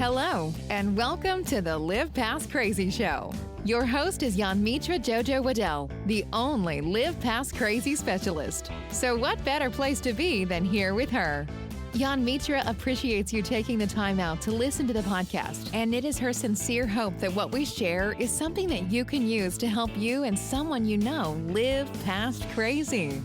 Hello, and welcome to the Live Past Crazy Show. Your host is Mitra Jojo Waddell, the only Live Past Crazy specialist. So what better place to be than here with her? Mitra appreciates you taking the time out to listen to the podcast, and it is her sincere hope that what we share is something that you can use to help you and someone you know live past crazy.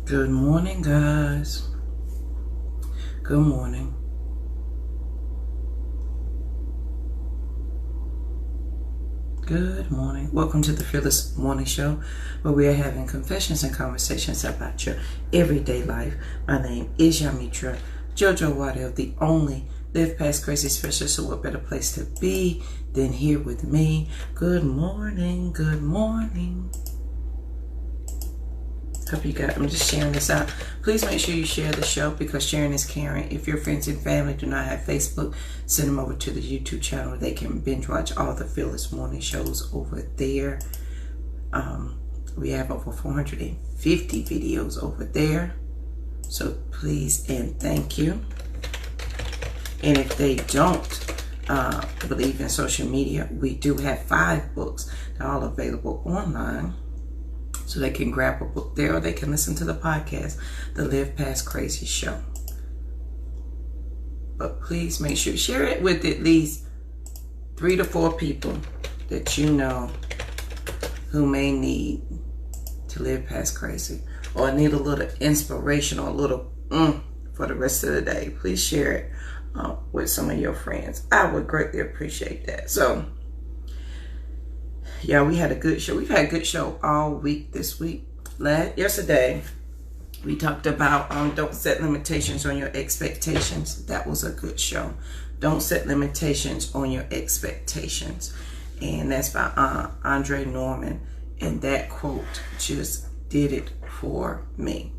Good morning, guys. Good morning. Good morning. Welcome to the Fearless Morning Show, where we are having confessions and conversations about your everyday life. My name is Mitra Jojo Waddell, the only Live Past Crazy specialist. So what better place to be than here with me? Good morning. Good morning. Hope you got. I'm just sharing this out. Please make sure you share the show because sharing is caring. If your friends and family do not have Facebook, send them over to the YouTube channel. They can binge watch all the Fearless Morning shows over there. We have over 450 videos over there. So please and thank you. And if they don't believe in social media, we do have 5 books. They're all available online. So they can grab a book there or they can listen to the podcast, the Live Past Crazy Show. But please make sure, share it with at least 3 to 4 people that you know who may need to live past crazy or need a little inspiration or a little for the rest of the day. Please share it with some of your friends. I would greatly appreciate that. So, yeah, we had a good show. We've had a good show all week this week. Yesterday, we talked about don't set limitations on your expectations. That was a good show. Don't set limitations on your expectations. And that's by Andre Norman. And that quote just did it for me.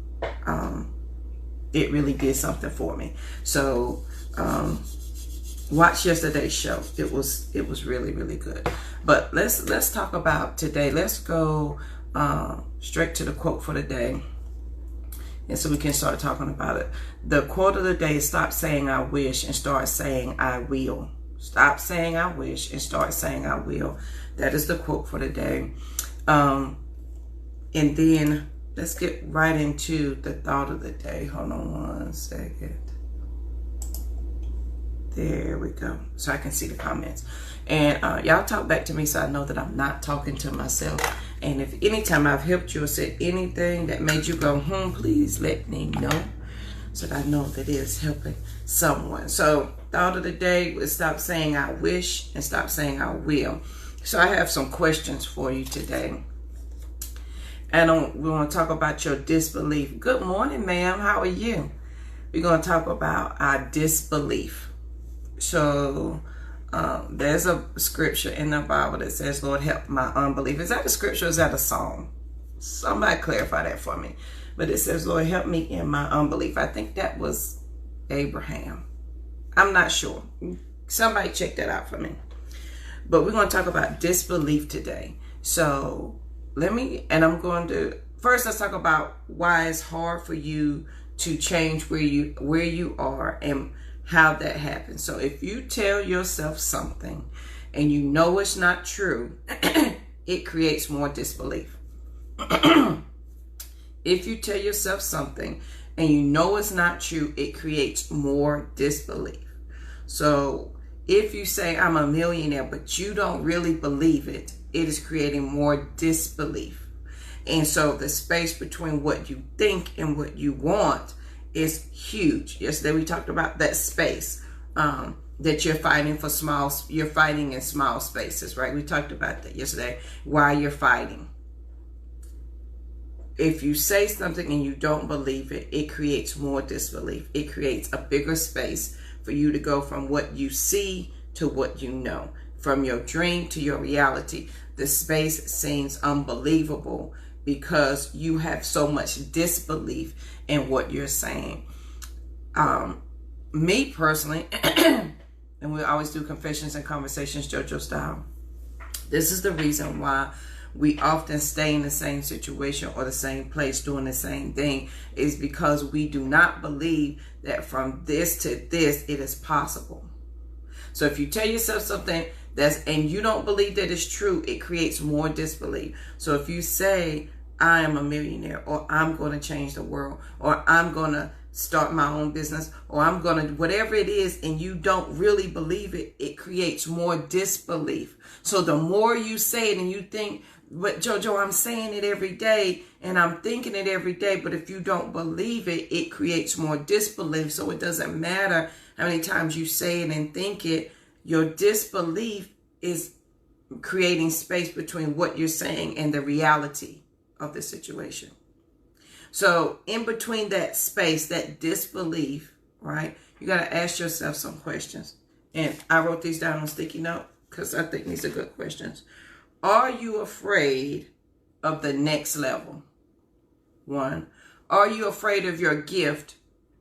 It really did something for me. So, watch yesterday's show. It was really, really good. But let's talk about today. Let's go straight to the quote for the day, and so we can start talking about it. The quote of the day is: stop saying I wish and start saying I will. Stop saying I wish and start saying I will. That is the quote for the day. And then let's get right into the thought of the day. Hold on one second. There we go. So I can see the comments. And y'all talk back to me so I know that I'm not talking to myself. And if anytime I've helped you or said anything that made you go, please let me know so that I know that it is helping someone. So thought of the day was stop saying I wish and stop saying I will. So I have some questions for you today. And we want to talk about your disbelief. Good morning, ma'am. How are you? We're going to talk about our disbelief. So there's a scripture in the Bible that says, Lord, help my unbelief. Is that a scripture or is that a song? Somebody clarify that for me. But it says, Lord, help me in my unbelief. I think that was Abraham. I'm not sure. Somebody check that out for me. But we're going to talk about disbelief today. So first let's talk about why it's hard for you to change where you are and how that happens. So if you tell yourself something and you know it's not true, it creates more disbelief. If you tell yourself something and you know it's not true, it creates more disbelief. So if you say I'm a millionaire, but you don't really believe it, it is creating more disbelief. And so the space between what you think and what you want is huge. Yesterday we talked about that space that you're fighting in small spaces, right? We talked about that yesterday, why you're fighting. If you say something and you don't believe it, it creates more disbelief. It creates a bigger space for you to go from what you see to what you know, from your dream to your reality. The space seems unbelievable because you have so much disbelief in what you're saying. Me personally, and we always do confessions and conversations JoJo style, this is the reason why we often stay in the same situation or the same place doing the same thing, is because we do not believe that from this to this it is possible. So if you tell yourself something and you don't believe that it's true, it creates more disbelief. So if you say, I am a millionaire, or I'm going to change the world, or I'm going to start my own business, or I'm going to, whatever it is, and you don't really believe it, it creates more disbelief. So the more you say it and you think, but JoJo, I'm saying it every day and I'm thinking it every day, but if you don't believe it, it creates more disbelief. So it doesn't matter how many times you say it and think it, your disbelief is creating space between what you're saying and the reality of the situation. So in between that space, that disbelief, right, you got to ask yourself some questions. And I wrote these down on sticky note because I think these are good questions. Are you afraid of the next level? 1. Are you afraid of your gift?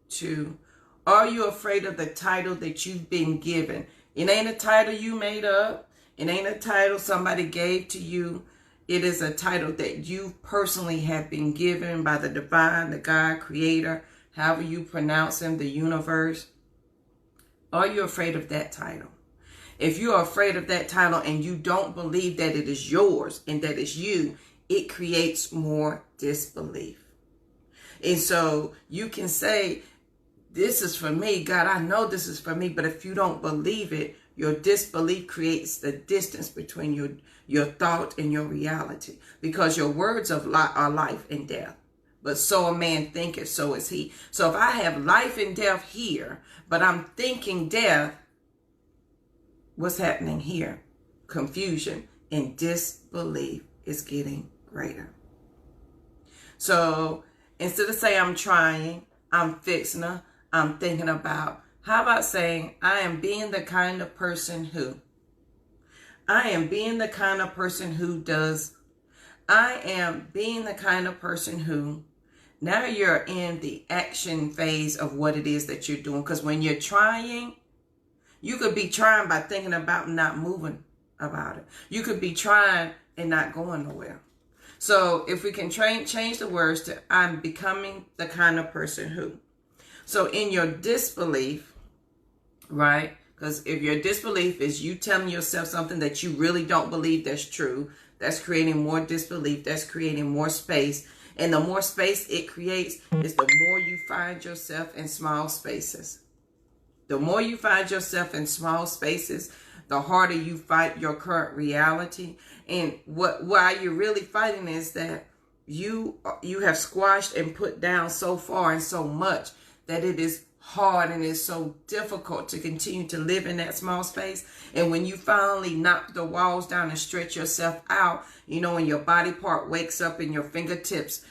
2. Are you afraid of the title that you've been given? It ain't a title you made up. It ain't a title somebody gave to you. It is a title that you personally have been given by the divine, the God, creator, however you pronounce him, the universe. Are you afraid of that title? If you're afraid of that title and you don't believe that it is yours and that it's you, it creates more disbelief. And so you can say, this is for me. God, I know this is for me. But if you don't believe it, your disbelief creates the distance between your thought and your reality. Because your words of are life and death. But so a man thinketh, so is he. So if I have life and death here, but I'm thinking death, what's happening here? Confusion and disbelief is getting greater. So instead of saying I'm trying, I'm fixing her, I'm thinking about, how about saying I am being the kind of person who? I am being the kind of person who does. I am being the kind of person who. Now you're in the action phase of what it is that you're doing. Because when you're trying, you could be trying by thinking about not moving about it. You could be trying and not going nowhere. So if we can change the words to I'm becoming the kind of person who. So in your disbelief, right? Because if your disbelief is you telling yourself something that you really don't believe that's true, that's creating more disbelief, that's creating more space. And the more space it creates is the more you find yourself in small spaces. The more you find yourself in small spaces, the harder you fight your current reality. And why you're really fighting is that you have squashed and put down so far and so much that it is hard and it's so difficult to continue to live in that small space. And when you finally knock the walls down and stretch yourself out, you know, when your body part wakes up and your fingertips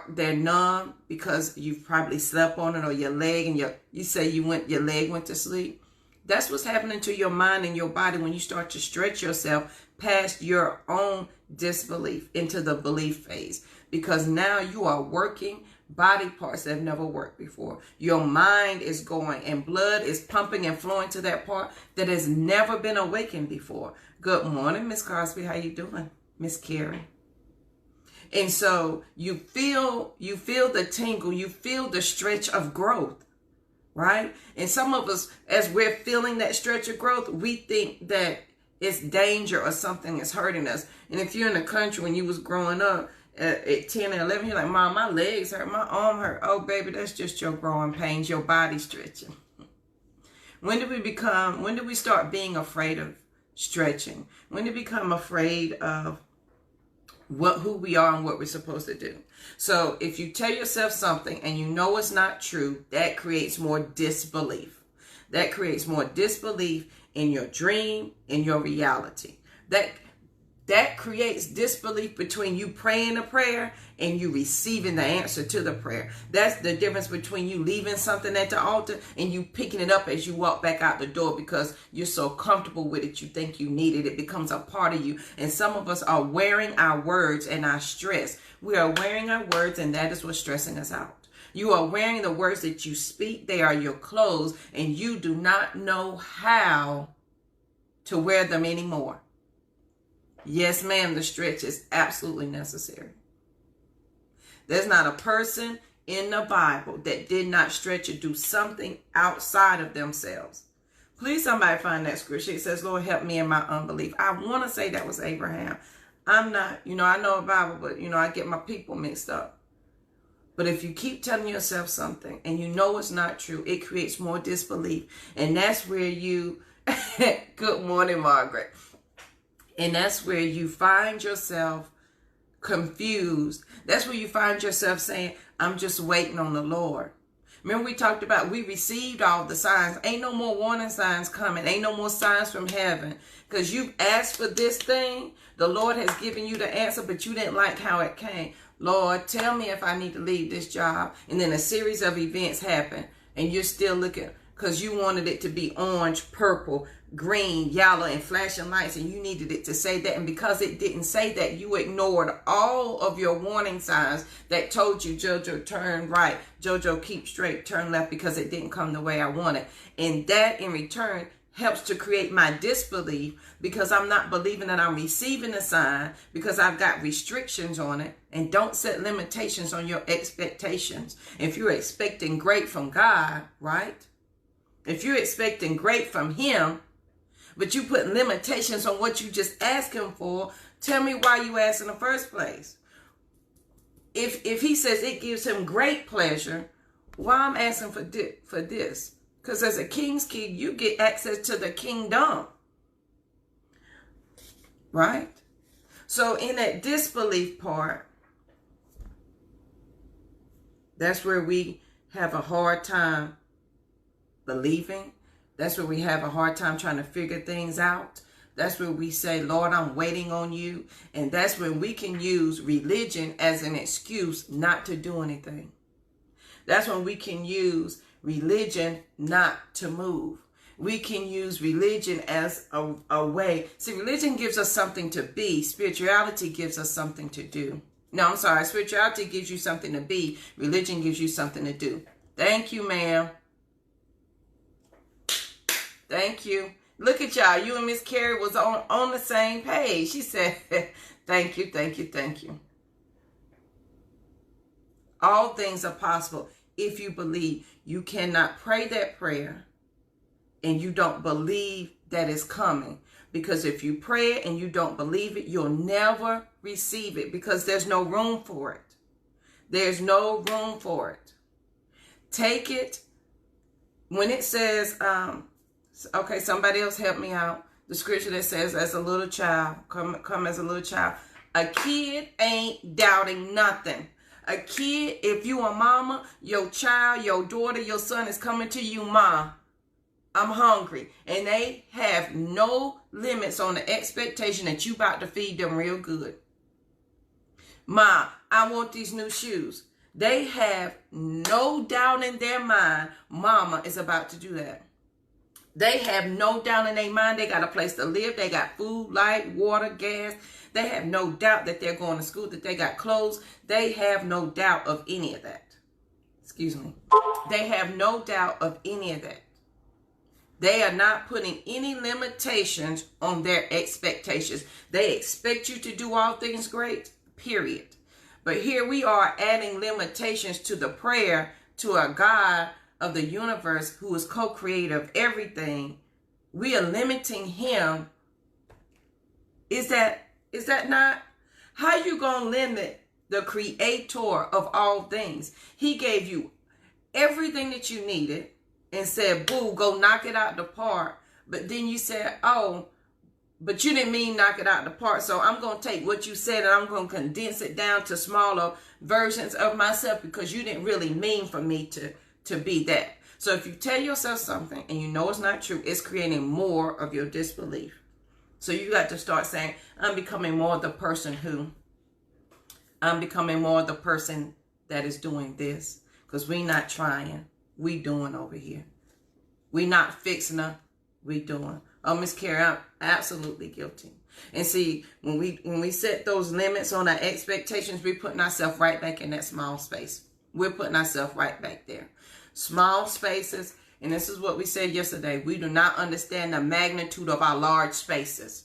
they're numb because you've probably slept on it, or your leg and you say your leg went to sleep. That's what's happening to your mind and your body when you start to stretch yourself past your own disbelief into the belief phase. Because now you are working body parts that have never worked before. Your mind is going and blood is pumping and flowing to that part that has never been awakened before. Good morning, Miss Cosby. How you doing? Miss Carrie. And so you feel the tingle, you feel the stretch of growth, right? And some of us, as we're feeling that stretch of growth, we think that it's danger or something is hurting us. And if you're in the country when you was growing up, at 10 and 11, you're like, Mom, my legs hurt, my arm hurt. Oh, baby, that's just your growing pains, your body stretching. When did we start being afraid of stretching? When did we become afraid of who we are and what we're supposed to do? So if you tell yourself something and you know it's not true, that creates more disbelief. That creates more disbelief in your dream, in your reality. that creates disbelief between you praying a prayer and you receiving the answer to the prayer. That's the difference between you leaving something at the altar and you picking it up as you walk back out the door because you're so comfortable with it. You think you need it. It becomes a part of you. And some of us are wearing our words and our stress. We are wearing our words, and that is what's stressing us out. You are wearing the words that you speak. They are your clothes, and you do not know how to wear them anymore. Yes, ma'am, the stretch is absolutely necessary. There's not a person in the Bible that did not stretch or do something outside of themselves. Please, somebody find that scripture. It says, Lord, help me in my unbelief. I want to say that was Abraham. I'm not, I know a Bible, but, I get my people mixed up. But if you keep telling yourself something and you know it's not true, it creates more disbelief. And that's where you, good morning, Margaret. And that's where you find yourself confused. That's where you find yourself saying, I'm just waiting on the Lord. Remember we talked about we received all the signs. Ain't no more warning signs coming. Ain't no more signs from heaven. Because you've asked for this thing. The Lord has given you the answer, but you didn't like how it came. Lord, tell me if I need to leave this job. And then a series of events happen. And you're still looking because you wanted it to be orange, purple, green, yellow, and flashing lights, and you needed it to say that. And because it didn't say that, you ignored all of your warning signs that told you, Jojo, turn right, Jojo, keep straight, turn left, because it didn't come the way I wanted. And that in return helps to create my disbelief, because I'm not believing that I'm receiving a sign, because I've got restrictions on it. And don't set limitations on your expectations. If you're expecting great from God, right? If you're expecting great from him, but you put limitations on what you just asked him for, tell me why you asked in the first place. If he says it gives him great pleasure, why I'm asking for this? Because as a king's kid, you get access to the kingdom. Right? So in that disbelief part, that's where we have a hard time believing. That's where we have a hard time trying to figure things out. That's where we say, Lord, I'm waiting on you. And that's when we can use religion as an excuse not to do anything. That's when we can use religion not to move. We can use religion as a way. See, religion gives us something to be. Spirituality gives us something to do. No, I'm sorry. Spirituality gives you something to be. Religion gives you something to do. Thank you, ma'am. Thank you. Look at y'all. You and Miss Carrie was on the same page. She said, thank you, thank you, thank you. All things are possible if you believe. You cannot pray that prayer and you don't believe that it's coming. Because if you pray it and you don't believe it, you'll never receive it, because there's no room for it. There's no room for it. Take it. When it says, okay, somebody else help me out. The scripture that says, as a little child, come as a little child. A kid ain't doubting nothing. A kid, if you a mama, your child, your daughter, your son is coming to you, Ma, I'm hungry. And they have no limits on the expectation that you about to feed them real good. Ma, I want these new shoes. They have no doubt in their mind, Mama is about to do that. They have no doubt in their mind. They got a place to live. They got food, light, water, gas. They have no doubt that they're going to school, that they got clothes. They have no doubt of any of that. Excuse me. They have no doubt of any of that. They are not putting any limitations on their expectations. They expect you to do all things great, period. But here we are adding limitations to the prayer to a God of the universe who is co-creator of everything. We are limiting him. Is that not? How you gonna limit the creator of all things? He gave you everything that you needed and said, boo, go knock it out the park. But then you said, oh, but you didn't mean knock it out the park. So I'm going to take what you said and I'm going to condense it down to smaller versions of myself, because you didn't really mean for me to be that. So if you tell yourself something and you know it's not true, it's creating more of your disbelief. So you got to start saying, I'm becoming more the person who. I'm becoming more the person that is doing this. Because we not trying. We doing over here. We not fixing her. We doing. Oh, Miss Carrie, I'm absolutely guilty. And see, when we set those limits on our expectations, we're putting ourselves right back in that small space. We're putting ourselves right back there. Small spaces. And this is what we said yesterday. We do not understand the magnitude of our large spaces.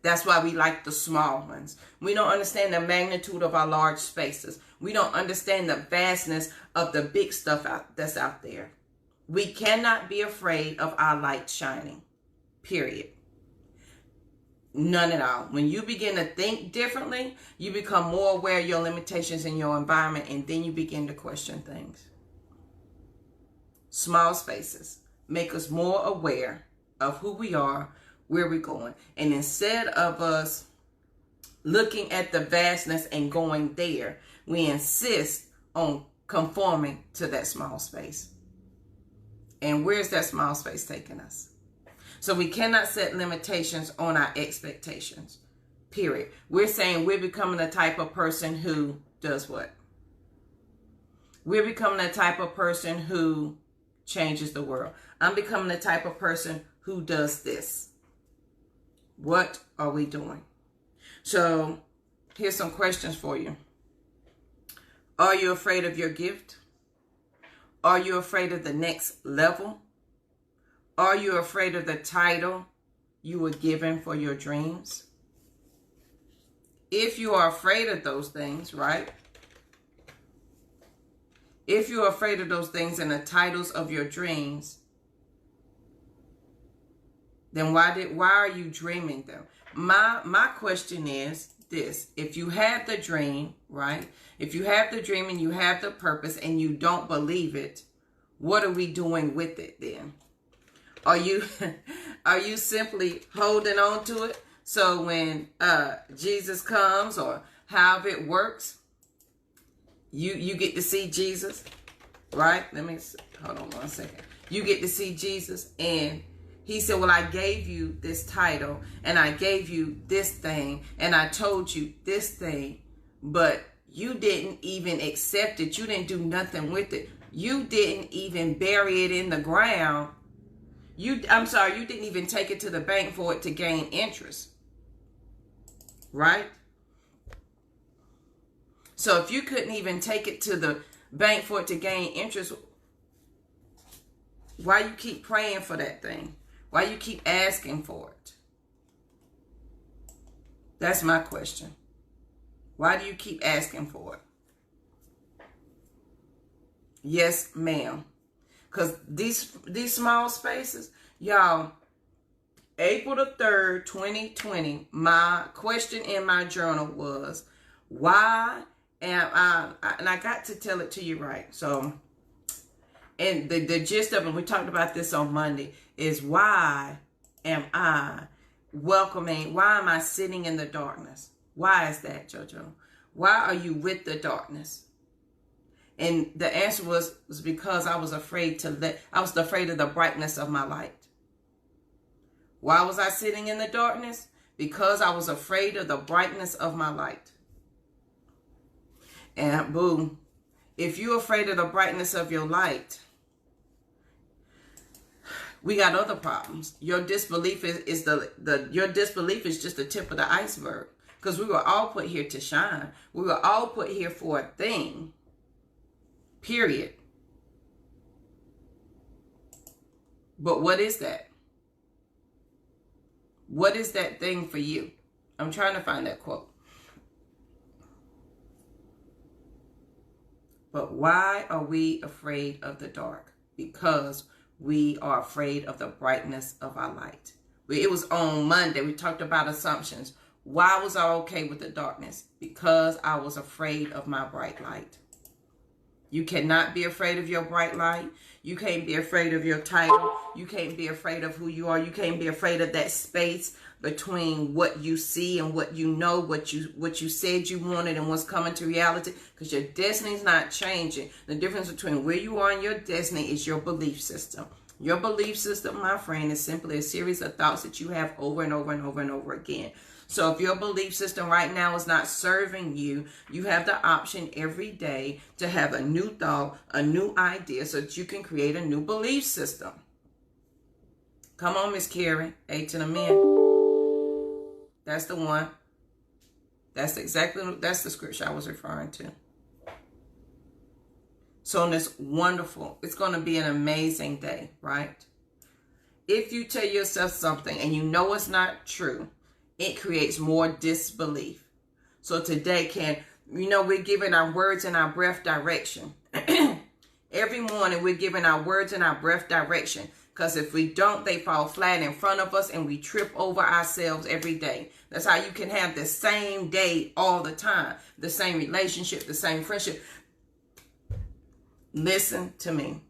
That's why we like the small ones. We don't understand the magnitude of our large spaces. We don't understand the vastness of the big stuff that's out there. We cannot be afraid of our light shining. Period. None at all. When you begin to think differently, you become more aware of your limitations in your environment, and then you begin to question things. Small spaces make us more aware of who we are, where we're going. And instead of us looking at the vastness and going there, we insist on conforming to that small space. And where's that small space taking us? So we cannot set limitations on our expectations. Period. We're saying we're becoming the type of person who does what? We're becoming the type of person who changes the world. I'm becoming the type of person who does this. What are we doing? So here's some questions for you. Are you afraid of your gift? Are you afraid of the next level? Are you afraid of the title you were given for your dreams? If you are afraid of those things, right? If you're afraid of those things and the titles of your dreams, then why are you dreaming them? My question is this. If you have the dream, right? If you have the dream and you have the purpose and you don't believe it, what are we doing with it then? Are you simply holding on to it? So when Jesus comes, or however it works, you get to see Jesus, right? Hold on one second. You get to see Jesus, and he said, well, I gave you this title, and I gave you this thing, and I told you this thing, but you didn't even accept it. You didn't do nothing with it. You didn't even bury it in the ground. You didn't even take it to the bank for it to gain interest. Right? So if you couldn't even take it to the bank for it to gain interest, why you keep praying for that thing? Why you keep asking for it? That's my question. Why do you keep asking for it? Yes, ma'am. Because these small spaces, y'all, April the 3rd, 2020, my question in my journal was, why am I, and I got to tell it to you right. So, and the gist of it, we talked about this on Monday, is why am I sitting in the darkness? Why is that, JoJo? Why are you with the darkness? And the answer was because I was afraid of the brightness of my light. Why was I sitting in the darkness? Because I was afraid of the brightness of my light. And boom, if you're afraid of the brightness of your light, we got other problems. Your disbelief is just the tip of the iceberg. Because we were all put here to shine. We were all put here for a thing. Period. But what is that? What is that thing for you? I'm trying to find that quote. But why are we afraid of the dark? Because we are afraid of the brightness of our light. It was on Monday. We talked about assumptions. Why was I okay with the darkness? Because I was afraid of my bright light. You cannot be afraid of your bright light. You can't be afraid of your title. You can't be afraid of who you are. You can't be afraid of that space between what you see and what you know, what you said you wanted and what's coming to reality, because your destiny is not changing. The difference between where you are and your destiny is your belief system. Your belief system, my friend, is simply a series of thoughts that you have over and over and over and over again. So if your belief system right now is not serving you, you have the option every day to have a new thought, a new idea, so that you can create a new belief system. Come on, Miss Carrie. 8 to the men. That's the one. That's the scripture I was referring to. So on this wonderful, it's going to be an amazing day, right? If you tell yourself something and you know it's not true, it creates more disbelief. So today we're giving our words and our breath direction. Every morning we're giving our words and our breath direction. Because if we don't, they fall flat in front of us and we trip over ourselves every day. That's how you can have the same day all the time. The same relationship, the same friendship. Listen to me.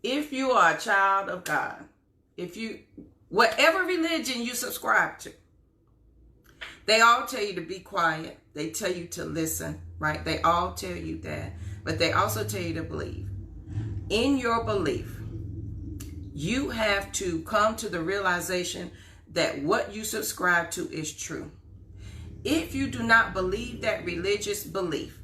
If you are a child of God, whatever religion you subscribe to, they all tell you to be quiet. They tell you to listen, right? They all tell you that. But they also tell you to believe. In your belief, you have to come to the realization that what you subscribe to is true. If you do not believe that religious belief,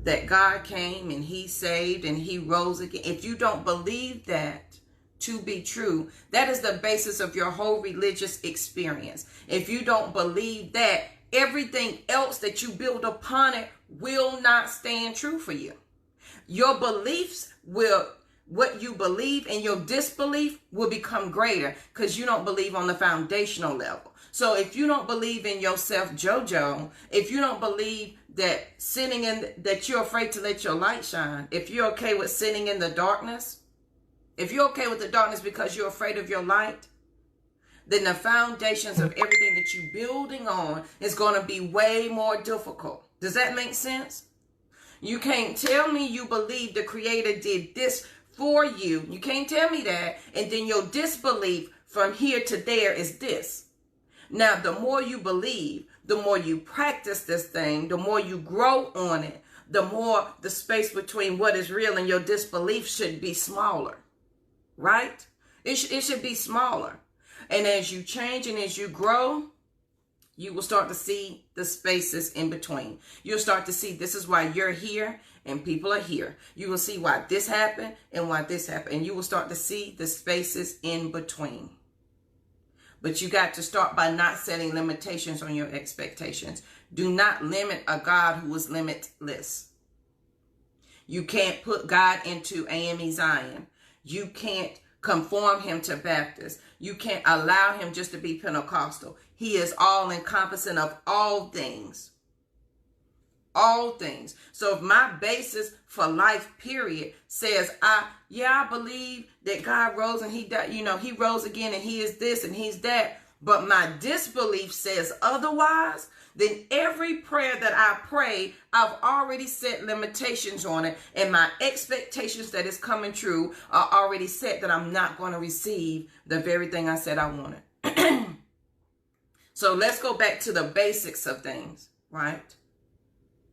that God came and he saved and he rose again, if you don't believe that to be true, that is the basis of your whole religious experience. If you don't believe that, everything else that you build upon it will not stand true for you. Your beliefs what you believe and your disbelief will become greater because you don't believe on the foundational level. So if you don't believe in yourself, JoJo, if you don't believe that that you're afraid to let your light shine, if you're okay with sitting in the darkness, if you're okay with the darkness because you're afraid of your light, then the foundations of everything that you're building on is going to be way more difficult. Does that make sense? You can't tell me you believe the Creator did this for you. You can't tell me that. And then your disbelief from here to there is this. Now, the more you believe, the more you practice this thing, the more you grow on it, the more the space between what is real and your disbelief should be smaller. Right? It should be smaller. And as you change and as you grow, you will start to see the spaces in between. You'll start to see this is why you're here and people are here. You will see why this happened and why this happened. And you will start to see the spaces in between. But you got to start by not setting limitations on your expectations. Do not limit a God who is limitless. You can't put God into AME Zion. You can't conform him to Baptist. You can't allow him just to be Pentecostal. He is all encompassing of all things. All things. So if my basis for life, period, says I believe that God rose and he died, he rose again and he is this and he's that, but my disbelief says otherwise, then every prayer that I pray, I've already set limitations on it, and my expectations that is coming true are already set that I'm not going to receive the very thing I said I wanted. So let's go back to the basics of things, right?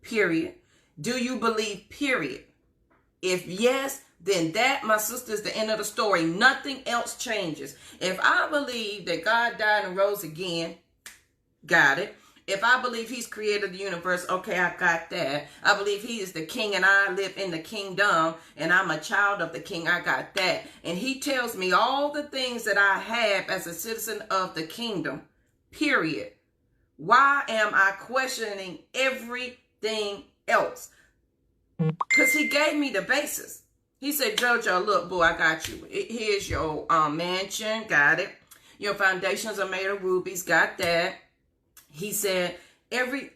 Period. Do you believe, period? If yes, then that, my sister, is the end of the story. Nothing else changes. If I believe that God died and rose again, got it. If I believe he's created the universe, okay, I got that. I believe he is the king and I live in the kingdom and I'm a child of the king, I got that. And he tells me all the things that I have as a citizen of the kingdom, period. Why am I questioning everything else? Because he gave me the basis. He said, JoJo, look, boo, I got you. Here's your mansion, got it. Your foundations are made of rubies, got that. He said,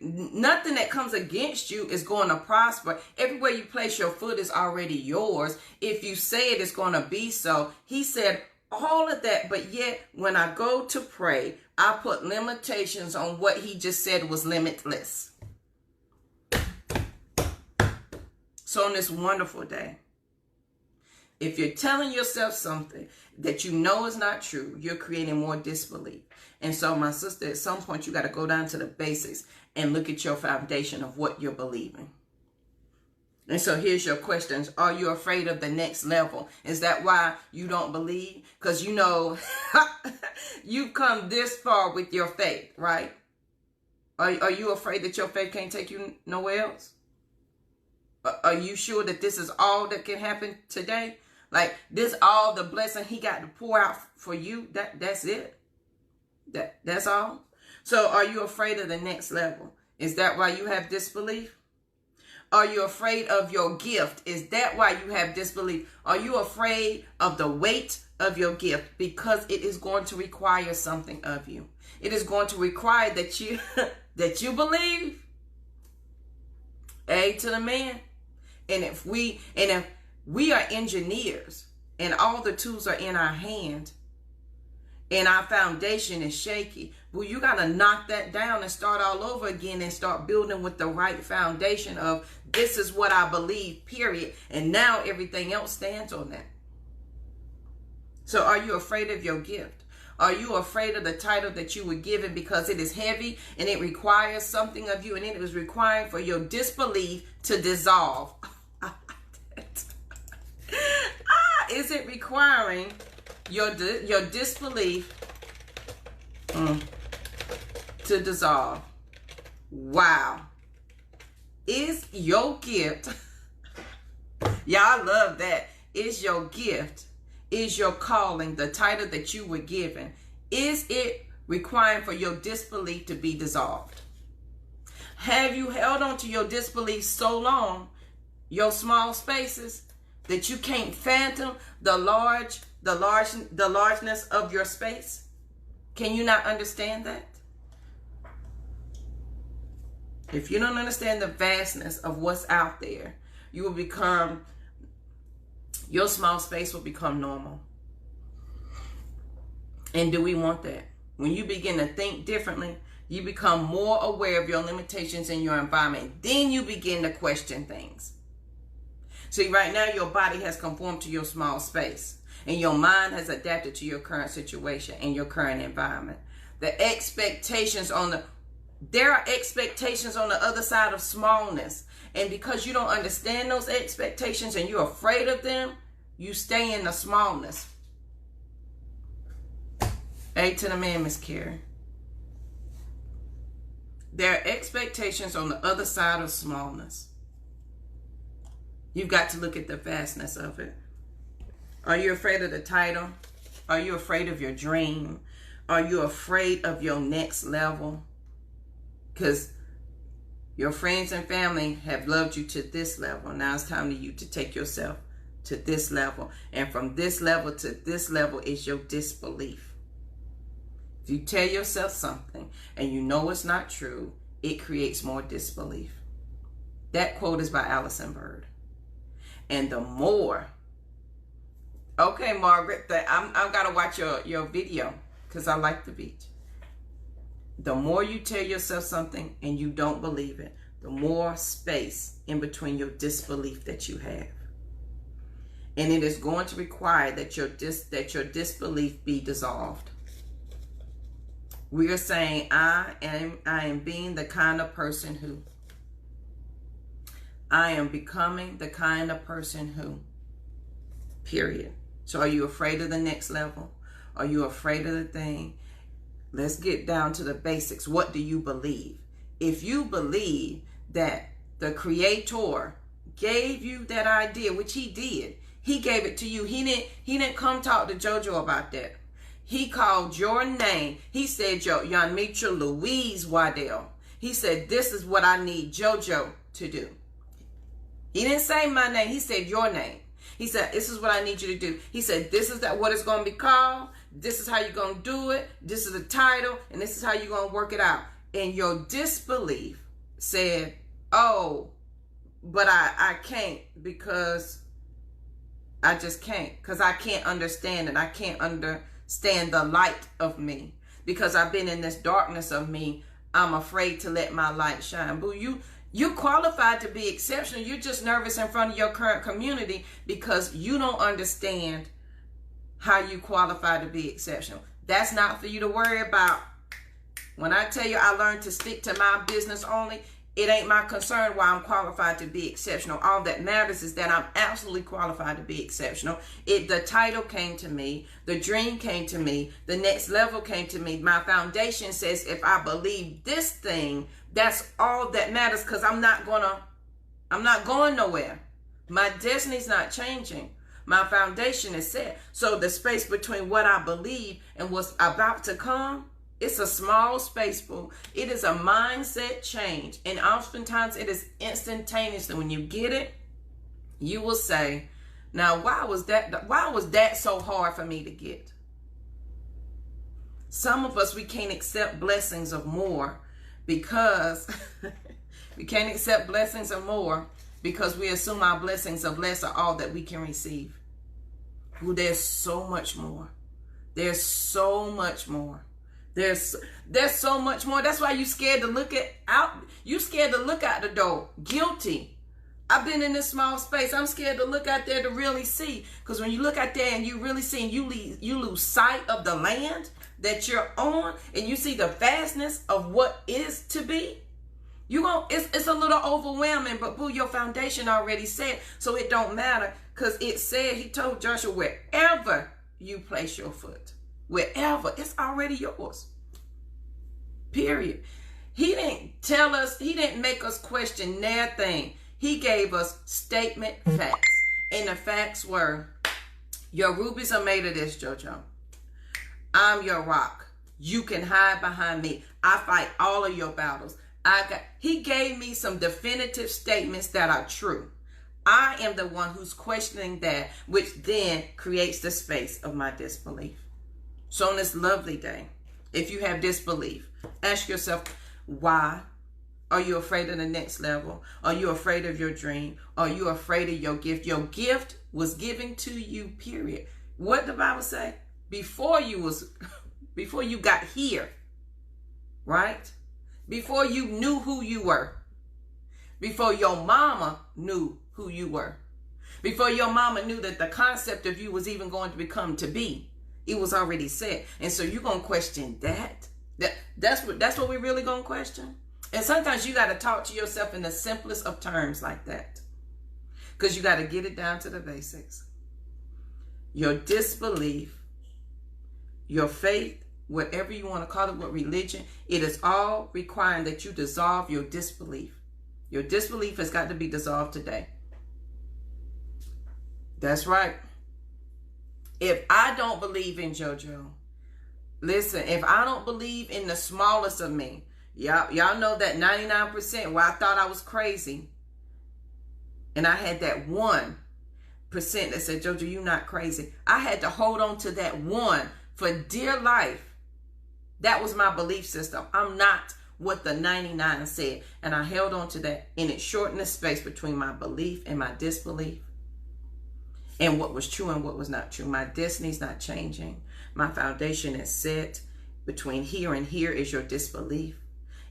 nothing that comes against you is going to prosper. Everywhere you place your foot is already yours. If you say it, it's going to be so. He said all of that, but yet when I go to pray, I put limitations on what he just said was limitless. So on this wonderful day, if you're telling yourself something that you know is not true, you're creating more disbelief. And so, my sister, at some point, you got to go down to the basics and look at your foundation of what you're believing. And so here's your questions. Are you afraid of the next level? Is that why you don't believe? Because you know you've come this far with your faith, right? Are you afraid that your faith can't take you nowhere else? Are you sure that this is all that can happen today? Like this, all the blessing he got to pour out for you, that's it? That's all? So are you afraid of the next level? Is that why you have disbelief? Are you afraid of your gift? Is that why you have disbelief? Are you afraid of the weight of your gift? Because it is going to require something of you. It is going to require that you that you believe. A to the man. And if we are engineers and all the tools are in our hand and our foundation is shaky, well, you got to knock that down and start all over again and start building with the right foundation of this is what I believe, period. And now everything else stands on that. So are you afraid of your gift? Are you afraid of the title that you were given because it is heavy and it requires something of you and it is requiring for your disbelief to dissolve? Is it requiring your disbelief to dissolve? Wow. Is your gift, y'all love that, is your gift, is your calling, the title that you were given, is it requiring for your disbelief to be dissolved? Have you held on to your disbelief so long, your small spaces, that you can't fathom the largeness of your space? Can you not understand that? If you don't understand the vastness of what's out there, you will become, your small space will become normal. And do we want that? When you begin to think differently, you become more aware of your limitations in your environment. Then you begin to question things. See, right now your body has conformed to your small space and your mind has adapted to your current situation and your current environment. There are expectations on the other side of smallness. And because you don't understand those expectations and you're afraid of them, you stay in the smallness. A to the man, Miss Carrie. There are expectations on the other side of smallness. You've got to look at the vastness of it. Are you afraid of the title? Are you afraid of your dream? Are you afraid of your next level? Because your friends and family have loved you to this level. Now it's time for you to take yourself to this level. And from this level to this level is your disbelief. If you tell yourself something and you know it's not true, it creates more disbelief. That quote is by Allison Bird. And the more, okay, Margaret, I've got to watch your video because I like the beach. The more you tell yourself something and you don't believe it, the more space in between your disbelief that you have. And it is going to require that your disbelief be dissolved. We are saying, I am being the kind of person who. I am becoming the kind of person who. Period. So are you afraid of the next level? Are you afraid of the thing? Let's get down to the basics. What do you believe? If you believe that the Creator gave you that idea, which He did, He gave it to you. He didn't come talk to JoJo about that. He called your name. He said, Yanmitra Louise Waddell. He said, this is what I need JoJo to do. He didn't say my name. He said your name. He said, this is what I need you to do. He said, this is what it's going to be called. This is how you're going to do it. This is the title. And this is how you're going to work it out. And your disbelief said, oh, but I can't because I just can't. Because I can't understand it. I can't understand the light of me. Because I've been in this darkness of me. I'm afraid to let my light shine. Boo, you're qualified to be exceptional. You're just nervous in front of your current community because you don't understand how you qualify to be exceptional. That's not for you to worry about. When I tell you I learned to stick to my business only, It ain't my concern why I'm qualified to be exceptional. All that matters is that I'm absolutely qualified to be exceptional. The title came to me. The dream came to me. The next level came to me. My foundation says if I believe this thing, that's all that matters, because I'm not going nowhere. My destiny's not changing. My foundation is set. So the space between what I believe and what's about to come, it's a small space, boo. It is a mindset change. And oftentimes it is instantaneous. And when you get it, you will say, now, why was that so hard for me to get? Some of us, we can't accept blessings of more because we can't accept blessings of more because we assume our blessings of less are all that we can receive. Ooh, there's so much more. There's so much more. There's so much more. That's why you scared to look out. You scared to look out the door. Guilty. I've been in this small space. I'm scared to look out there to really see. Because when you look out there and you really see, and you lose sight of the land that you're on, and you see the vastness of what is to be, it's a little overwhelming. But boo, your foundation already set, so it don't matter. Because it said, he told Joshua, wherever you place your foot, wherever, it's already yours. Period. He didn't make us question their thing. He gave us statement facts. And the facts were, your rubies are made of this, JoJo. I'm your rock. You can hide behind me. I fight all of your battles. He gave me some definitive statements that are true. I am the one who's questioning that, which then creates the space of my disbelief. So on this lovely day, if you have disbelief, ask yourself, why? Are you afraid of the next level? Are you afraid of your dream? Are you afraid of your gift? Your gift was given to you, period. What the Bible say? Before you got here, right? Before you knew who you were. Before your mama knew who you were. Before your mama knew that the concept of you was even going to become to be. It was already set. And so you're going to question that? That's what we're really going to question? And sometimes you got to talk to yourself in the simplest of terms like that. Because you got to get it down to the basics. Your disbelief, your faith, whatever you want to call it, what religion, it is all requiring that you dissolve your disbelief. Your disbelief has got to be dissolved today. That's right. If I don't believe in JoJo, listen, if I don't believe in the smallest of me, y'all know that 99% where I thought I was crazy, and I had that 1% that said, JoJo, you're not crazy. I had to hold on to that 1 for dear life. That was my belief system. I'm not what the 99 said. And I held on to that, and it shortened the space between my belief and my disbelief, and what was true and what was not true. My destiny's not changing. My foundation is set. Between here and here is your disbelief.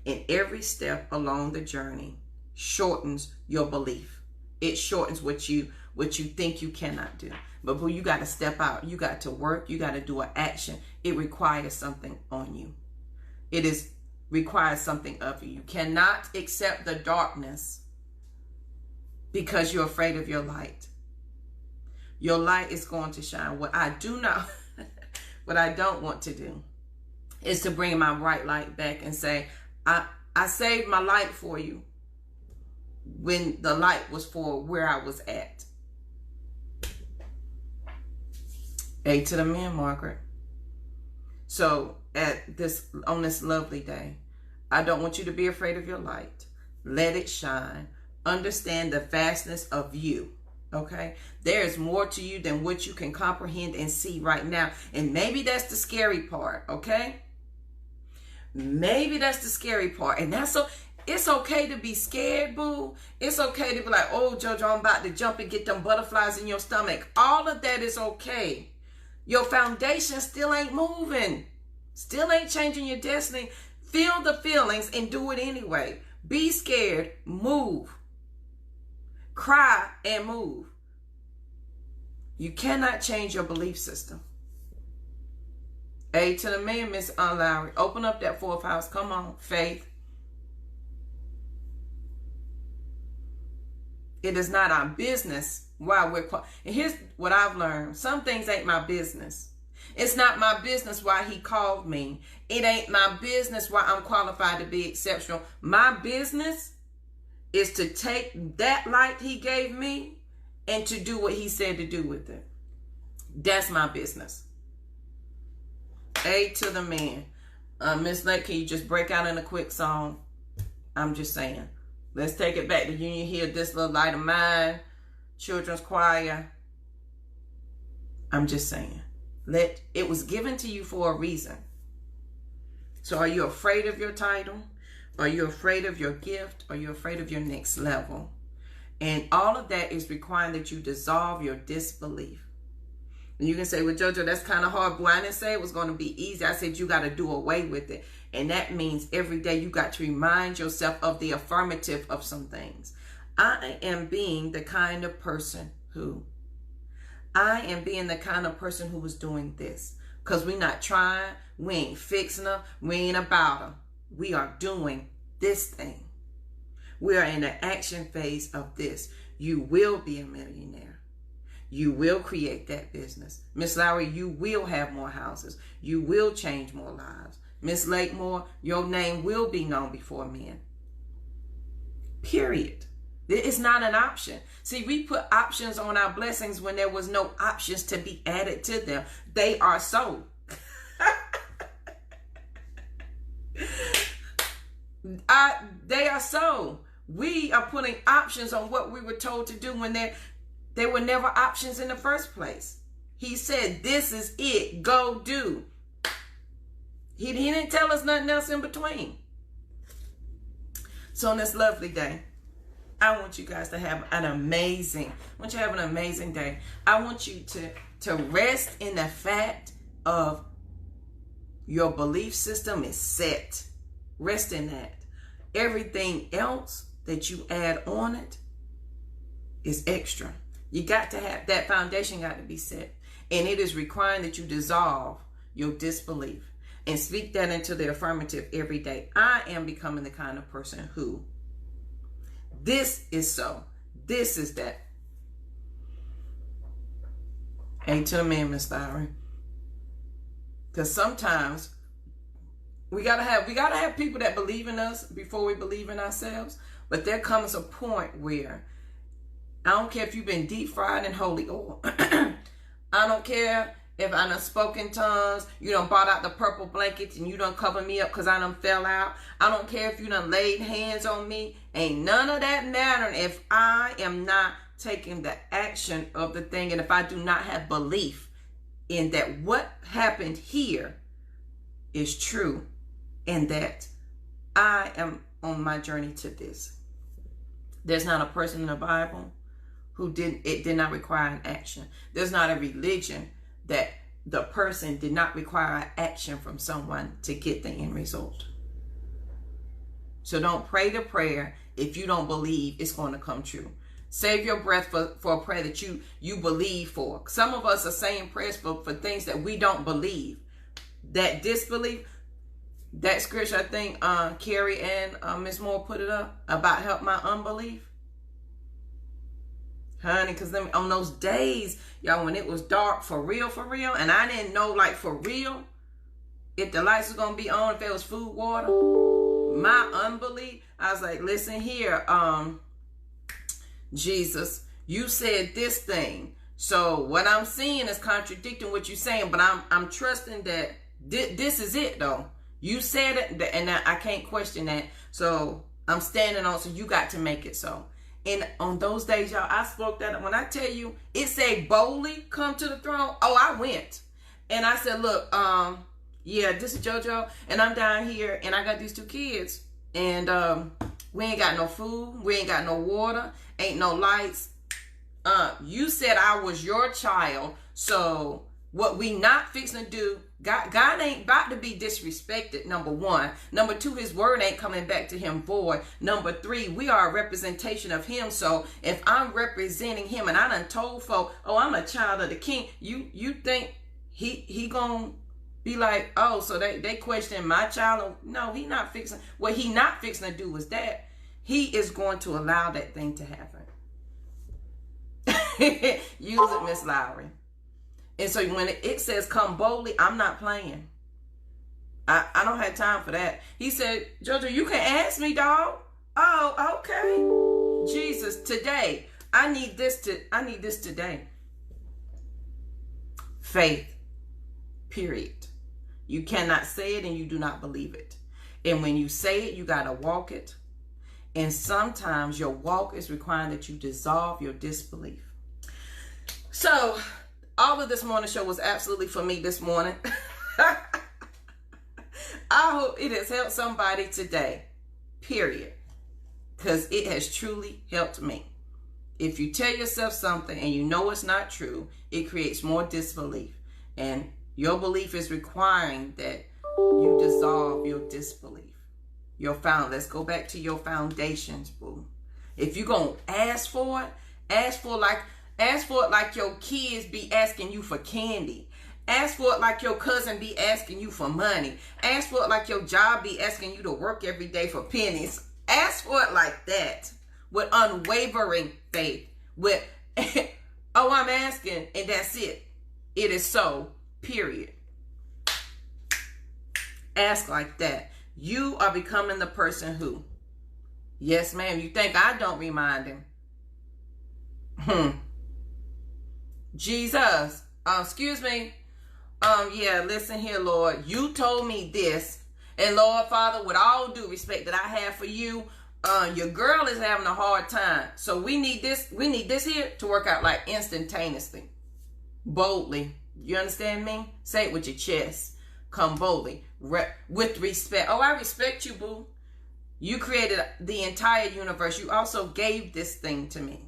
And every step along the journey shortens your belief. It shortens what you think you cannot do. But boo, you got to step out. You got to work. You got to do an action. It requires something on you. Requires something of you. You cannot accept the darkness because you're afraid of your light. Your light is going to shine. What I don't want to do is to bring my bright light back and say, I saved my light for you when the light was for where I was at. A to the men, Margaret. So on this lovely day, I don't want you to be afraid of your light. Let it shine. Understand the vastness of you. Okay, there's more to you than what you can comprehend and see right now. And maybe that's the scary part. Okay, maybe that's the scary part. And it's okay to be scared, boo. It's okay to be like, oh, JoJo, I'm about to jump and get them butterflies in your stomach. All of that is okay. Your foundation still ain't moving. Still ain't changing your destiny. Feel the feelings and do it anyway. Be scared. Move. Cry and move. You cannot change your belief system. A to the man, Miss Lowry. Open up that 4th house. Come on. Faith. It is not our business why we're and here's what I've learned. Some things ain't my business. It's not my business why he called me. It ain't my business why I'm qualified to be exceptional. My business is to take that light he gave me and to do what he said to do with it. That's my business. A to the man. Miss Lake, can you just break out in a quick song? I'm just saying. Let's take it back to Union Hill, This Little Light of Mine, Children's Choir. I'm just saying. It was given to you for a reason. So are you afraid of your title? Are you afraid of your gift? Are you afraid of your next level? And all of that is requiring that you dissolve your disbelief. And you can say, well, JoJo, that's kind of hard. Boy, I didn't say it was going to be easy. I said you got to do away with it. And that means every day you got to remind yourself of the affirmative of some things. I am being the kind of person who. I am being the kind of person who was doing this. Because we're not trying. We ain't fixing them. We ain't about them. We are doing this thing. We are in the action phase of this. You will be a millionaire. You will create that business. Miss Lowry, you will have more houses. You will change more lives. Miss Lakemore, your name will be known before men. Period. It's not an option. See, we put options on our blessings when there was no options to be added to them. They are so. They are so. We are putting options on what we were told to do when they were never options in the first place. He said, this is it. Go do. He didn't tell us nothing else in between. So on this lovely day, I want you guys to have an amazing day. I want you to rest in the fact of your belief system is set. Rest in that. Everything else that you add on it is extra. You got to have that foundation got to be set. And it is requiring that you dissolve your disbelief and speak that into the affirmative every day. I am becoming the kind of person who this is so. This is that. Ain't to the man, Miss Lowry. Because sometimes we gotta have people that believe in us before we believe in ourselves. But there comes a point where I don't care if you've been deep fried in holy oil. I don't care if I done spoke in tongues, you done brought out the purple blankets and you done covered me up because I done fell out. I don't care if you done laid hands on me. Ain't none of that mattering if I am not taking the action of the thing and if I do not have belief in that what happened here is true and that I am on my journey to this. There's not a person in the Bible who did not require an action. There's not a religion that the person did not require action from someone to get the end result. So don't pray the prayer if you don't believe it's going to come true. Save your breath for a prayer that you believe for. Some of us are saying prayers for things that we don't believe. That disbelief, that scripture, I think Carrie and Miss Moore put it up about help my unbelief. Honey, because on those days, y'all, when it was dark for real, and I didn't know, like, for real, if the lights was going to be on, if there was food, water, my unbelief, I was like, listen here, Jesus, you said this thing. So what I'm seeing is contradicting what you're saying, but I'm trusting that this is it, though. You said it, and I can't question that. So I'm standing on, so you got to make it so. And on those days, y'all, I spoke that. When I tell you, it said boldly come to the throne. Oh, I went. And I said, look, yeah, this is JoJo. And I'm down here and I got these 2 kids. And we ain't got no food. We ain't got no water. Ain't no lights. You said I was your child. So what we not fixing to do, God ain't about to be disrespected, number 1. Number 2, his word ain't coming back to him void. Number 3, we are a representation of him. So if I'm representing him and I done told folk, oh, I'm a child of the king, you think he gonna be like, oh, so they question my child? No, he not fixing. What he not fixing to do is that he is going to allow that thing to happen. Use it, Miss Lowry. And so when it says come boldly, I'm not playing. I don't have time for that. He said, Jojo, you can ask me, dog. Oh, okay. Jesus, today, I need this today. Faith, period. You cannot say it and you do not believe it. And when you say it, you got to walk it. And sometimes your walk is requiring that you dissolve your disbelief. So, all of this morning show was absolutely for me this morning. I hope it has helped somebody today, period. Because it has truly helped me. If you tell yourself something and you know it's not true, it creates more disbelief. And your belief is requiring that you dissolve your disbelief. Let's go back to your foundations, boo. If you're going to ask for it, ask for it like your kids be asking you for candy. Ask for it like your cousin be asking you for money. Ask for it like your job be asking you to work every day for pennies. Ask for it like that with unwavering faith. With, oh, I'm asking and that's it. It is so, period. Ask like that. You are becoming the person who, yes, ma'am, you think I don't remind him. Jesus, excuse me. Yeah, listen here, Lord. You told me this. And Lord, Father, with all due respect that I have for you, your girl is having a hard time. So we need this here to work out like instantaneously. Boldly. You understand me? Say it with your chest. Come boldly. With respect. Oh, I respect you, boo. You created the entire universe. You also gave this thing to me.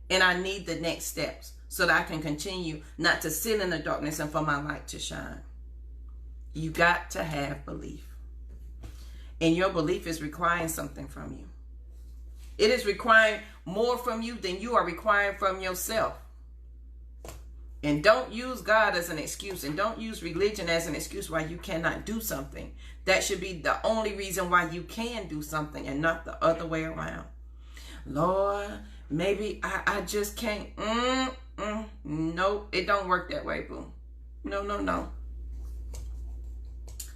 And I need the next steps so that I can continue not to sit in the darkness and for my light to shine. You got to have belief. And your belief is requiring something from you. It is requiring more from you than you are requiring from yourself. And don't use God as an excuse, and don't use religion as an excuse why you cannot do something. That should be the only reason why you can do something and not the other way around. Lord, maybe I just can't. No, it don't work that way, boo. No.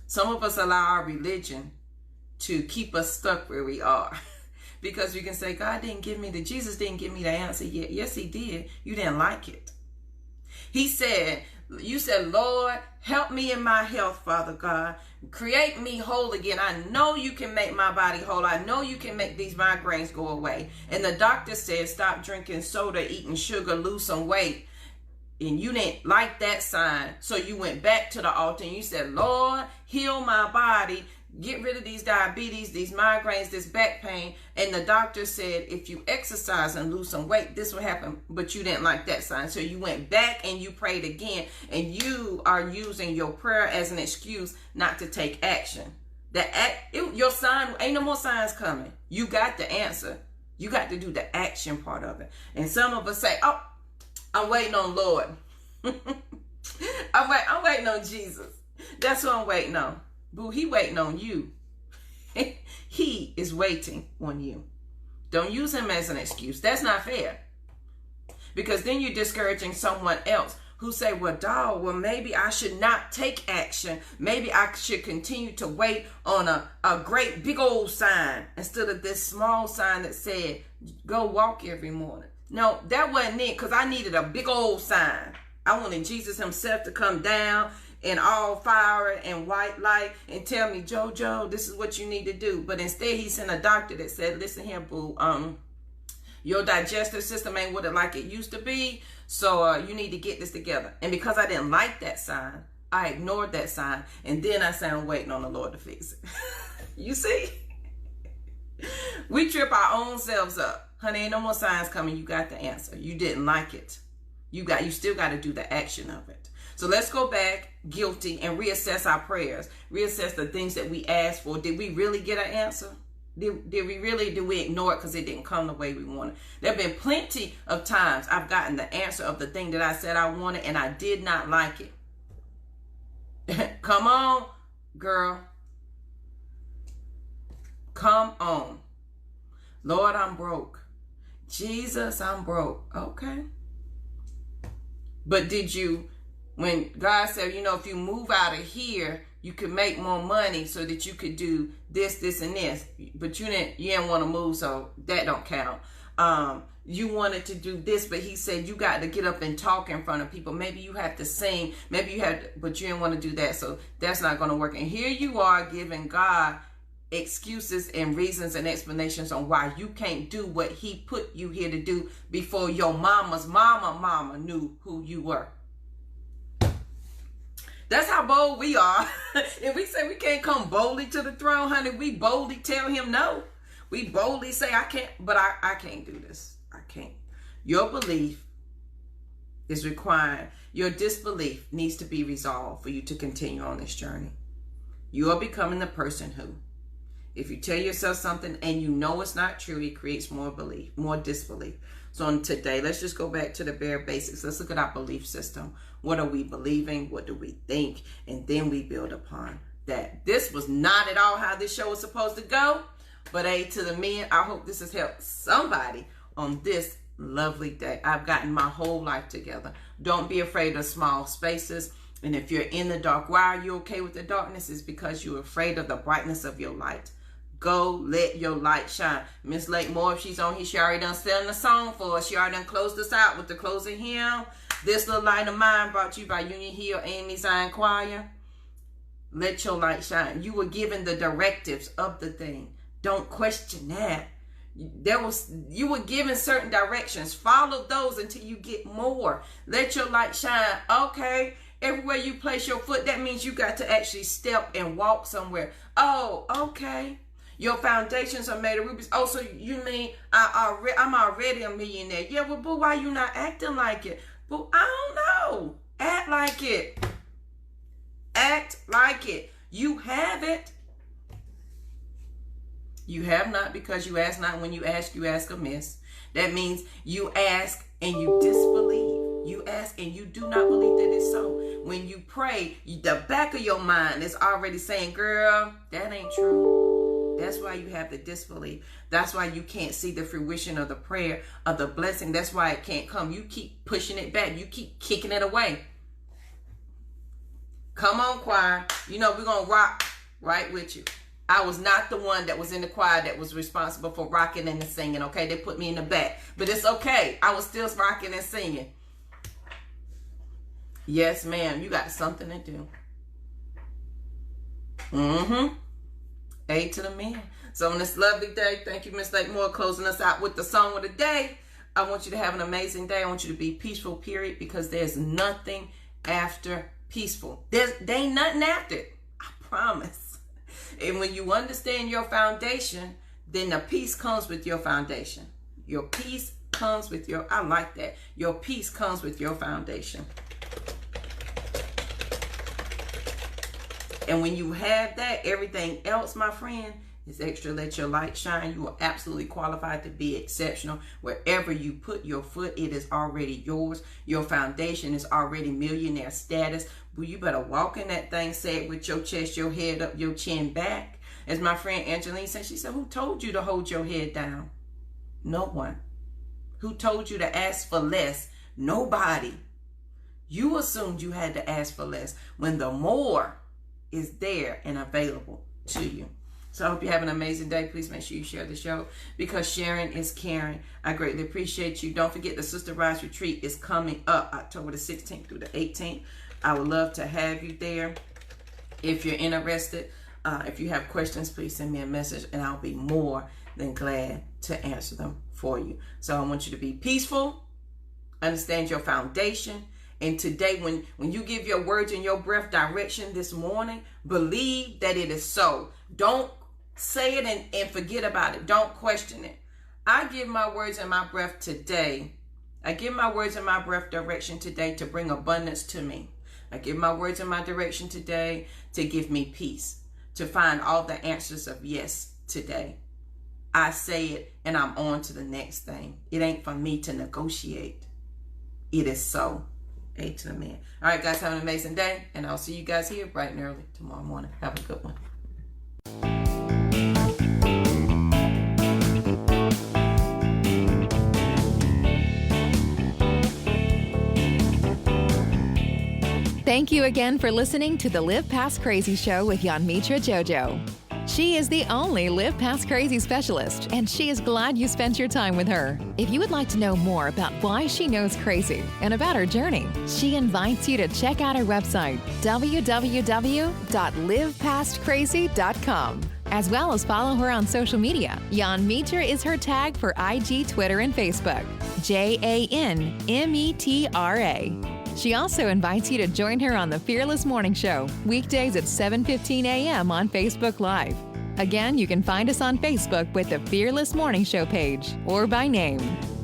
Some of us allow our religion to keep us stuck where we are. Because we can say, God didn't give me Jesus didn't give me the answer yet. Yes, he did. You didn't like it. You said, Lord, help me in my health, Father God. Create me whole again. I know you can make my body whole. I know you can make these migraines go away. And the doctor said, stop drinking soda, eating sugar, lose some weight. And you didn't like that sign. So you went back to the altar and you said, Lord, heal my body. Get rid of these diabetes, these migraines, this back pain. And the doctor said, if you exercise and lose some weight, this will happen. But you didn't like that sign. So you went back and you prayed again. And you are using your prayer as an excuse not to take action. Your sign, ain't no more signs coming. You got the answer. You got to do the action part of it. And some of us say, oh, I'm waiting on Lord. I'm waiting on Jesus. That's what I'm waiting on. Boo, he waiting on you. He is waiting on you. Don't use him as an excuse. That's not fair. Because then you're discouraging someone else who say, well, maybe I should not take action. Maybe I should continue to wait on a great big old sign instead of this small sign that said, go walk every morning. No, that wasn't it, because I needed a big old sign. I wanted Jesus himself to come down in all fire and white light and tell me, Jojo, this is what you need to do. But instead he sent a doctor that said, listen here, boo, your digestive system ain't what it like it used to be. So you need to get this together. And because I didn't like that sign, I ignored that sign. And then I said, I'm waiting on the Lord to fix it. You see? We trip our own selves up. Honey, ain't no more signs coming. You got the answer. You didn't like it. You still got to do the action of it. So let's go back, guilty, and reassess our prayers. Reassess the things that we asked for. Did we really get an answer? Did we ignore it because it didn't come the way we wanted? There have been plenty of times I've gotten the answer of the thing that I said I wanted and I did not like it. Come on, girl. Come on. Lord, I'm broke. Jesus, I'm broke. Okay. But did you, when God said, if you move out of here, you could make more money so that you could do this, this, and this. But you didn't want to move, so that don't count. You wanted to do this, but he said you got to get up and talk in front of people. Maybe you have to sing. Maybe you have to, but you didn't want to do that, so that's not going to work. And here you are giving God excuses and reasons and explanations on why you can't do what he put you here to do before your mama's mama knew who you were. That's how bold we are. If we say we can't come boldly to the throne, honey, we boldly tell him no. We boldly say, I can't, but I can't do this. I can't. Your belief is required. Your disbelief needs to be resolved for you to continue on this journey. You are becoming the person who, if you tell yourself something and you know it's not true, it creates more belief, more disbelief. So on today, let's just go back to the bare basics. Let's look at our belief system. What are we believing? What do we think? And then we build upon that. This was not at all how this show was supposed to go. But hey, to the men, I hope this has helped somebody on this lovely day. I've gotten my whole life together. Don't be afraid of small spaces. And if you're in the dark, why are you okay with the darkness? It's because you're afraid of the brightness of your light. Go let your light shine. Miss Lake Moore, if she's on here, she already done sang the song for us. She already done closed us out with the closing hymn. This Little Light of Mine, brought to you by Union Hill Amy Zion Choir. Let your light shine. You were given the directives of the thing. Don't question that. You were given certain directions. Follow those until you get more. Let your light shine. Okay. Everywhere you place your foot, that means you got to actually step and walk somewhere. Oh, okay. Your foundations are made of rubies. Oh, so you mean I'm already a millionaire? Yeah, well, boo, why you not acting like it? Boo, I don't know. Act like it. Act like it. You have it. You have not because you ask not. When you ask amiss. That means you ask and you disbelieve. You ask and you do not believe that it's so. When you pray, the back of your mind is already saying, girl, that ain't true. That's why you have the disbelief. That's why you can't see the fruition of the prayer, of the blessing. That's why it can't come. You keep pushing it back. You keep kicking it away. Come on, choir. We're going to rock right with you. I was not the one that was in the choir that was responsible for rocking and singing, okay? They put me in the back. But it's okay. I was still rocking and singing. Yes, ma'am. You got something to do. A to the men. So on this lovely day, thank you, Miss Lake Moore, closing us out with the song of the day. I want you to have an amazing day. I want you to be peaceful, period, because there's nothing after peaceful. There ain't nothing after it. I promise. And when you understand your foundation, then the peace comes with your foundation. Your peace comes with your, I like that. Your peace comes with your foundation. And when you have that, everything else, my friend, is extra. Let your light shine. You are absolutely qualified to be exceptional. Wherever you put your foot, it is already yours. Your foundation is already millionaire status. Well, you better walk in that thing, say it with your chest, your head up, your chin back. As my friend Angeline said, she said, who told you to hold your head down? No one. Who told you to ask for less? Nobody. You assumed you had to ask for less when the more is there and available to you. So I hope you have an amazing day. Please make sure you share the show because sharing is caring. I greatly appreciate you. Don't forget the Sister Rise Retreat is coming up October the 16th through the 18th. I would love to have you there. If you're interested, if you have questions, please send me a message and I'll be more than glad to answer them for you. So I want you to be peaceful, understand your foundation. And today, when you give your words and your breath direction this morning, believe that it is so. Don't say it and forget about it. Don't question it. I give my words and my breath today. I give my words and my breath direction today to bring abundance to me. I give my words and my direction today to give me peace, to find all the answers of yes today. I say it and I'm on to the next thing. It ain't for me to negotiate. It is so. A to the man. All right, guys, have an amazing day, and I'll see you guys here bright and early tomorrow morning. Have a good one. Thank you again for listening to the Live Past Crazy Show with Mitra Jojo. She is the only Live Past Crazy specialist, and she is glad you spent your time with her. If you would like to know more about why she knows crazy and about her journey, she invites you to check out her website, www.livepastcrazy.com, as well as follow her on social media. Mitra is her tag for IG, Twitter, and Facebook, JANMETRA. She also invites you to join her on the Fearless Morning Show, weekdays at 7:15 a.m. on Facebook Live. Again, you can find us on Facebook with the Fearless Morning Show page or by name.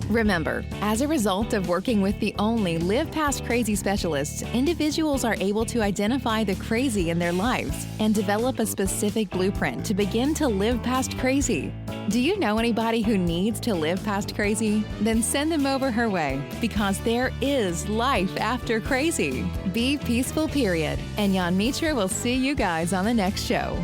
Remember, as a result of working with the only Live Past Crazy specialists, individuals are able to identify the crazy in their lives and develop a specific blueprint to begin to live past crazy. Do you know anybody who needs to live past crazy? Then send them over her way, because there is life after crazy. Be peaceful, period. And Mitra will see you guys on the next show.